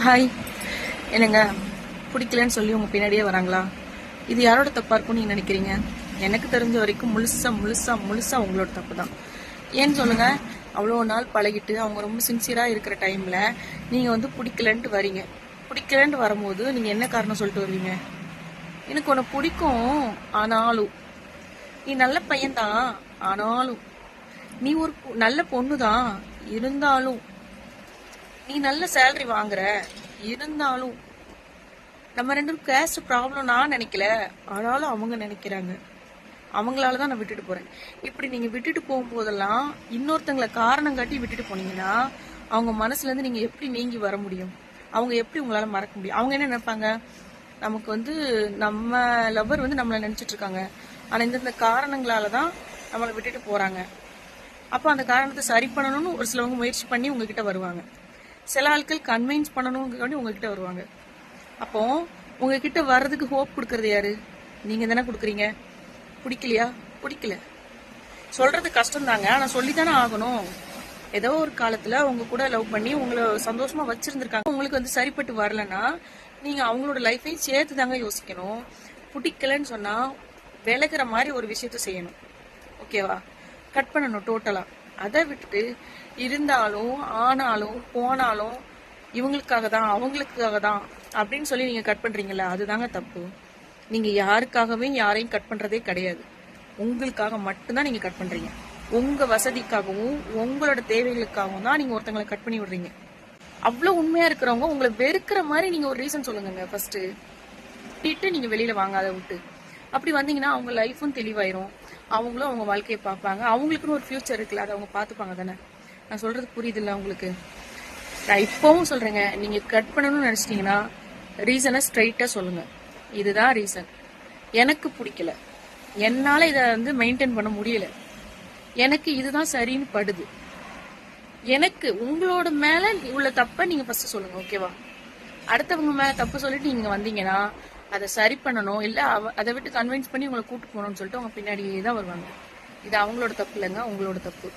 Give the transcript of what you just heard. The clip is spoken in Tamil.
ஹாய். என்னங்க பிடிக்கலன்னு சொல்லி உங்கள் பின்னாடியே வராங்களா? இது யாரோட தப்பாக இருக்கும்னு நீங்கள் நினைக்கிறீங்க? எனக்கு தெரிஞ்ச வரைக்கும் முழுசாக உங்களோட தப்பு தான். ஏன்னு சொல்லுங்கள், அவ்வளோ நாள் பழகிட்டு அவங்க ரொம்ப சின்சியராக இருக்கிற டைமில் நீங்கள் பிடிக்கலன்ட்டு வரீங்க. பிடிக்கலன்ட்டு வரும்போது நீங்கள் என்ன காரணம் சொல்லிட்டு வருவீங்க? எனக்கு உன்னை பிடிக்கும், ஆனாலும் நீ நல்ல பையன்தான், ஆனாலும் நீ ஒரு நல்ல பொண்ணு தான், இருந்தாலும் நீ நல்ல சேலரி வாங்குற, இருந்தாலும் நம்ம ரெண்டு கேஸ்ட் ப்ராப்ளம் நான் நினைக்கல, ஆனாலும் அவங்க நினைக்கிறாங்க, அவங்களால தான் நான் விட்டுட்டு போறேன். இப்படி நீங்க விட்டுட்டு போகும்போதெல்லாம் இன்னொருத்தங்களை காரணம் காட்டி விட்டுட்டு போனீங்கன்னா அவங்க மனசுல இருந்து நீங்க எப்படி நீங்கி வர முடியும்? அவங்க எப்படி உங்களால மறக்க முடியும்? அவங்க என்ன நினைப்பாங்க, நமக்கு நம்ம லவ்வர் நம்மளை நினைச்சிட்டு இருக்காங்க, ஆனா இந்த காரணங்களால தான் நம்மளை விட்டுட்டு போறாங்க. அப்போ அந்த காரணத்தை சரி பண்ணணும்னு ஒரு சிலவங்க முயற்சி பண்ணி உங்ககிட்ட வருவாங்க. சில ஆட்கள் கன்வின்ஸ் பண்ணணும்னு உங்ககிட்ட வருவாங்க. அப்போ உங்ககிட்ட வர்றதுக்கு ஹோப் கொடுக்கறது யாரு? நீங்க தானே கொடுக்குறீங்க. பிடிக்கலையா? பிடிக்கல சொல்றது கஷ்டம் தாங்க, ஆனா சொல்லித்தானே ஆகணும். ஏதோ ஒரு காலத்துல உங்க கூட லவ் பண்ணி உங்களை சந்தோஷமா வச்சிருந்திருக்காங்க, உங்களுக்கு சரிப்பட்டு வரலன்னா நீங்க அவங்களோட லைஃபையும் சேர்த்து தாங்க யோசிக்கணும். பிடிக்கலன்னு சொன்னா விலகிற மாதிரி ஒரு விஷயத்த செய்யணும். ஓகேவா? கட் பண்ணணும் டோட்டலா. அதை விட்டுட்டு இருந்தாலும் ஆனாலும் போனாலும் இவங்களுக்காக தான் அவங்களுக்காக தான் அப்படின்னு சொல்லி நீங்க கட் பண்றீங்கல்ல, அதுதாங்க தப்பு. நீங்க யாருக்காகவே யாரையும் கட் பண்றதே கிடையாது. உங்களுக்காக மட்டும்தான் நீங்க கட் பண்றீங்க. உங்க வசதிக்காகவும் உங்களோட தேவைகளுக்காகவும் தான் நீங்க ஒருத்தங்களை கட் பண்ணி விடுறீங்க. அவ்வளவு உண்மையா இருக்கிறவங்க உங்களை வெறுக்கிற மாதிரி நீங்க ஒரு ரீசன் சொல்லுங்க. ஃபர்ஸ்ட் நீங்க வெளியில வாங்க. அதை விட்டு அப்படி வந்தீங்கன்னா அவங்க லைஃபும் தெளிவாயிரும், அவங்களும் அவங்க வாழ்க்கையை பார்ப்பாங்க, அவங்களுக்குன்னு ஒரு ஃபியூச்சர் இருக்குல்ல, அதை அவங்க பார்த்துப்பாங்க தானே. நான் சொல்றது புரியுது இல்லை உங்களுக்கு? நான் இப்பவும் சொல்றேங்க, நீங்க கட் பண்ணணும்னு நினைச்சிட்டீங்கன்னா ரீசனை ஸ்ட்ரைட்டா சொல்லுங்க. இதுதான் ரீசன், எனக்கு பிடிக்கல, என்னால இதை மெயின்டைன் பண்ண முடியல, எனக்கு இதுதான் சரின்னு படுது, எனக்கு உங்களோட மேல உள்ள தப்ப நீங்க ஃபர்ஸ்ட் சொல்லுங்க. ஓகேவா? அடுத்தவங்க மேல தப்பு சொல்லிட்டு நீங்க வந்தீங்கன்னா அதை சரி பண்ணணும், இல்ல அதை விட்டு கன்வின்ஸ் பண்ணி உங்களை கூட்டு போகணும்னு சொல்லிட்டு அவங்க பின்னாடியே தான் வருவாங்க. இது அவங்களோட தப்பு இல்லைங்க, உங்களோட தப்பு.